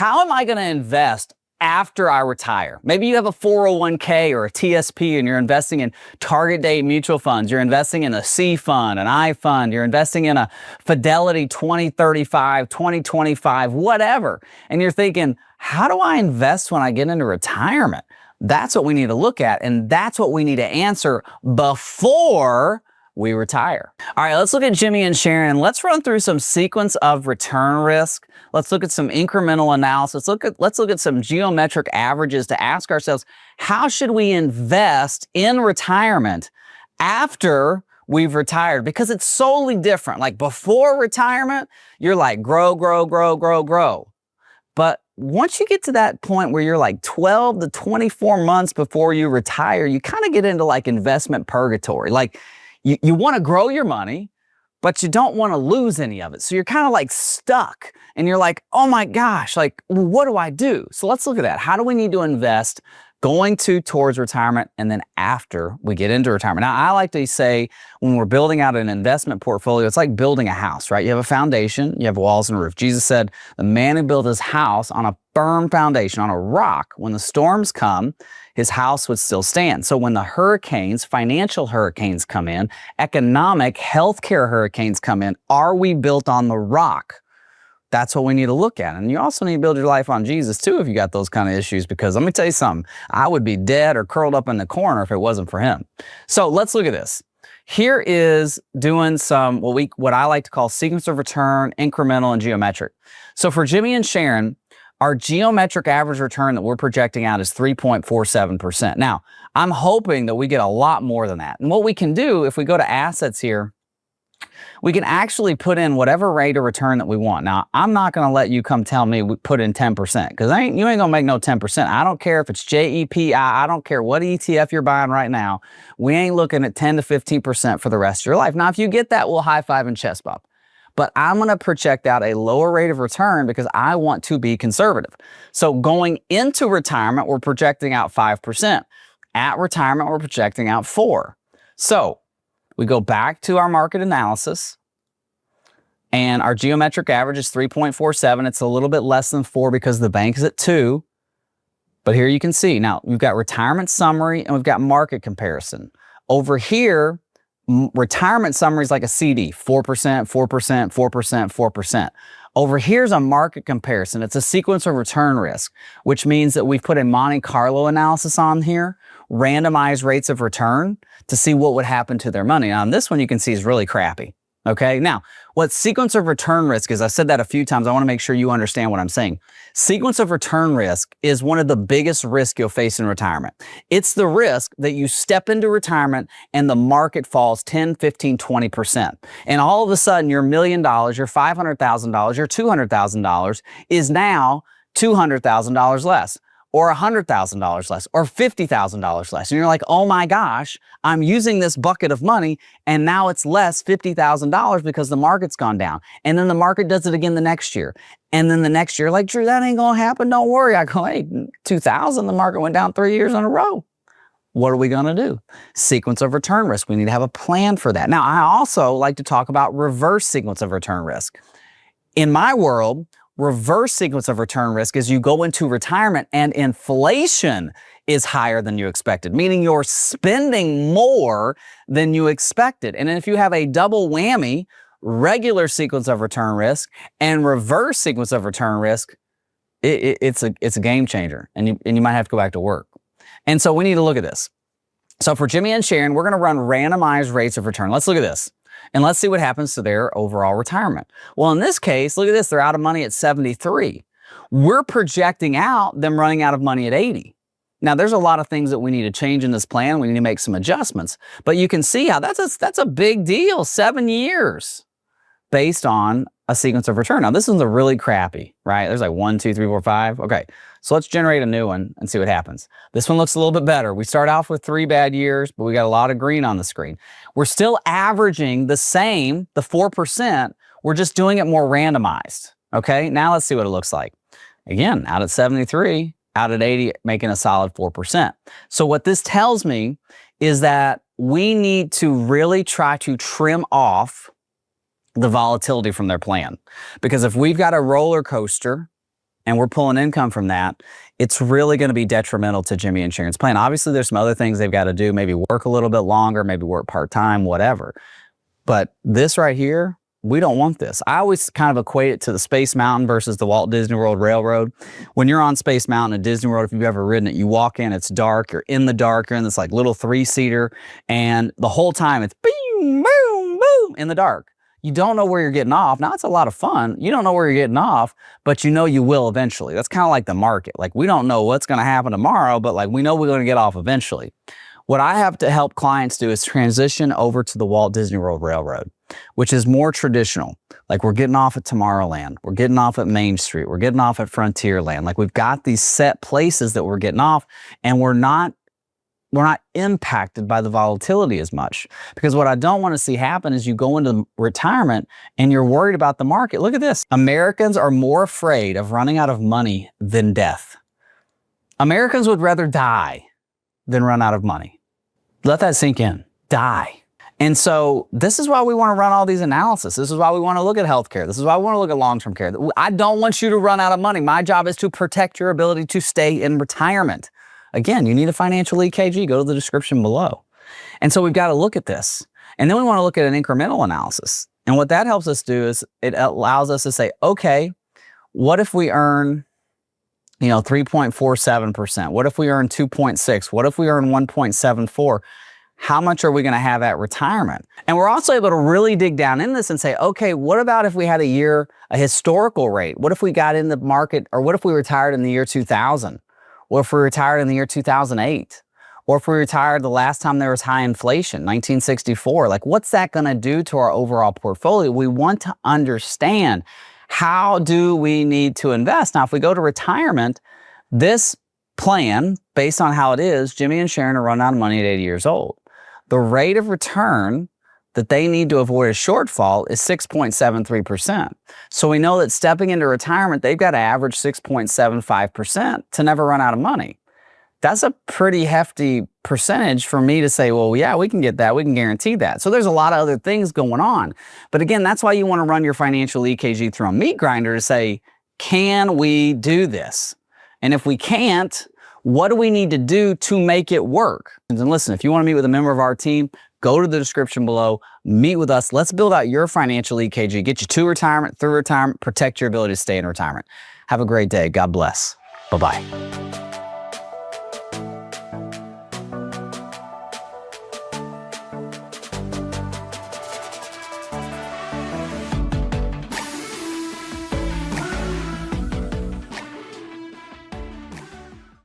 how am I going to invest after I retire? Maybe you have a 401k or a TSP and you're investing in target date mutual funds. You're investing in a C fund, an I fund. You're investing in a Fidelity 2035, 2025, whatever. And you're thinking, how do I invest when I get into retirement? That's what we need to look at. And that's what we need to answer before we retire. All right, let's look at Jimmy and Sharon. Let's run through some sequence of return risk. Let's look at some incremental analysis. Let's look at some geometric averages to ask ourselves, how should we invest in retirement after we've retired? Because it's solely different. Like before retirement, you're like grow, grow, grow, grow, grow. But once you get to that point where you're like 12 to 24 months before you retire, you kind of get into like investment purgatory. Like you want to grow your money, but you don't want to lose any of it. So you're kind of like stuck and you're like, oh my gosh, like, what do I do? So let's look at that. How do we need to invest going towards retirement and then after we get into retirement? Now, I like to say when we're building out an investment portfolio, it's like building a house, right? You have a foundation, you have walls and a roof. Jesus said, the man who built his house on a firm foundation, on a rock, when the storms come, his house would still stand. So when the hurricanes, financial hurricanes come in, economic, healthcare hurricanes come in, are we built on the rock? That's what we need to look at. And you also need to build your life on Jesus too if you got those kind of issues, because let me tell you something, I would be dead or curled up in the corner if it wasn't for him. So let's look at this. Here is doing some, what I like to call sequence of return, incremental, and geometric. So for Jimmy and Sharon, our geometric average return that we're projecting out is 3.47%. Now, I'm hoping that we get a lot more than that. And what we can do, if we go to assets here, we can actually put in whatever rate of return that we want. Now, I'm not going to let you come tell me we put in 10% because you ain't going to make no 10%. I don't care if it's JEPI. I don't care what ETF you're buying right now. We ain't looking at 10 to 15% for the rest of your life. Now, if you get that, we'll high five and chest bump. But I'm going to project out a lower rate of return because I want to be conservative. So going into retirement, we're projecting out 5%. At retirement, we're projecting out 4%. So we go back to our market analysis and our geometric average is 3.47. It's a little bit less than 4 because the bank is at 2. But here you can see, now we've got retirement summary and we've got market comparison. Over here, retirement summary is like a CD, 4%, 4%, 4%, 4%. Over here's a market comparison. It's a sequence of return risk, which means that we've put a Monte Carlo analysis on here, randomized rates of return to see what would happen to their money. Now, this one you can see is really crappy. Okay, now what sequence of return risk is, I've said that a few times. I want to make sure you understand what I'm saying. Sequence of return risk is one of the biggest risks you'll face in retirement. It's the risk that you step into retirement and the market falls 10, 15, 20%. And all of a sudden your $1 million, your $500,000, your $200,000 is now $200,000 less, or $100,000 less, or $50,000 less. And you're like, oh my gosh, I'm using this bucket of money and now it's less $50,000 because the market's gone down. And then the market does it again the next year. And then the next year, like, Drew, that ain't gonna happen, don't worry. I go, hey, 2000, the market went down 3 years in a row. What are we gonna do? Sequence of return risk. We need to have a plan for that. Now, I also like to talk about reverse sequence of return risk. In my world, reverse sequence of return risk is you go into retirement and inflation is higher than you expected, meaning you're spending more than you expected. And if you have a double whammy, regular sequence of return risk and reverse sequence of return risk, it's a game changer, and you might have to go back to work. And so we need to look at this. So for Jimmy and Sharon, we're going to run randomized rates of return. Let's look at this. And let's see what happens to their overall retirement. Well, in this case, look at this. They're out of money at 73. We're projecting out them running out of money at 80. Now, there's a lot of things that we need to change in this plan. We need to make some adjustments. But you can see how that's a big deal, 7 years based on a sequence of return. Now, this one's a really crappy, right? There's like 1, 2, 3, 4, 5. Okay, so let's generate a new one and see what happens. This one looks a little bit better. We start off with 3 bad years, but we got a lot of green on the screen. We're still averaging the same, the 4%. We're just doing it more randomized. Okay, now let's see what it looks like. Again, out at 73, out at 80, making a solid 4%. So what this tells me is that we need to really try to trim off the volatility from their plan. Because if we've got a roller coaster and we're pulling income from that, it's really going to be detrimental to Jimmy and Sharon's plan. Obviously, there's some other things they've got to do, maybe work a little bit longer, maybe work part-time, whatever. But this right here, we don't want this. I always kind of equate it to the Space Mountain versus the Walt Disney World Railroad. When you're on Space Mountain at Disney World, if you've ever ridden it, you walk in, it's dark, you're in the dark, you're in this like little 3-seater, and the whole time it's boom, boom, boom in the dark. You don't know where you're getting off. Now, it's a lot of fun. You don't know where you're getting off, but you know you will eventually. That's kind of like the market. Like, we don't know what's going to happen tomorrow, but like we know we're going to get off eventually. What I have to help clients do is transition over to the Walt Disney World Railroad, which is more traditional. Like, we're getting off at Tomorrowland. We're getting off at Main Street. We're getting off at Frontierland. Like, we've got these set places that we're getting off, and we're not impacted by the volatility as much. Because what I don't want to see happen is you go into retirement and you're worried about the market. Look at this. Americans are more afraid of running out of money than death. Americans would rather die than run out of money. Let that sink in. Die. And so this is why we want to run all these analysis. This is why we want to look at healthcare. This is why we want to look at long-term care. I don't want you to run out of money. My job is to protect your ability to stay in retirement. Again, you need a financial EKG. Go to the description below. And so we've got to look at this. And then we want to look at an incremental analysis. And what that helps us do is it allows us to say, okay, what if we earn 3.47%? What if we earn 2.6? What if we earn 1.74? How much are we going to have at retirement? And we're also able to really dig down in this and say, okay, what about if we had a historical rate? What if we got in the market, or what if we retired in the year 2000? Or if we retired in the year 2008? Or if we retired the last time there was high inflation, 1964? Like, what's that going to do to our overall portfolio? We want to understand, how do we need to invest? Now, if we go to retirement, this plan, based on how it is, Jimmy and Sharon are running out of money at 80 years old. The rate of return that they need to avoid a shortfall is 6.73%. So we know that stepping into retirement, they've got to average 6.75% to never run out of money. That's a pretty hefty percentage for me to say, well, yeah, we can get that. We can guarantee that. So there's a lot of other things going on. But again, that's why you want to run your financial EKG through a meat grinder to say, can we do this? And if we can't, what do we need to do to make it work? And listen, if you want to meet with a member of our team, go to the description below, meet with us. Let's build out your financial EKG, get you to retirement, through retirement, protect your ability to stay in retirement. Have a great day. God bless. Bye-bye.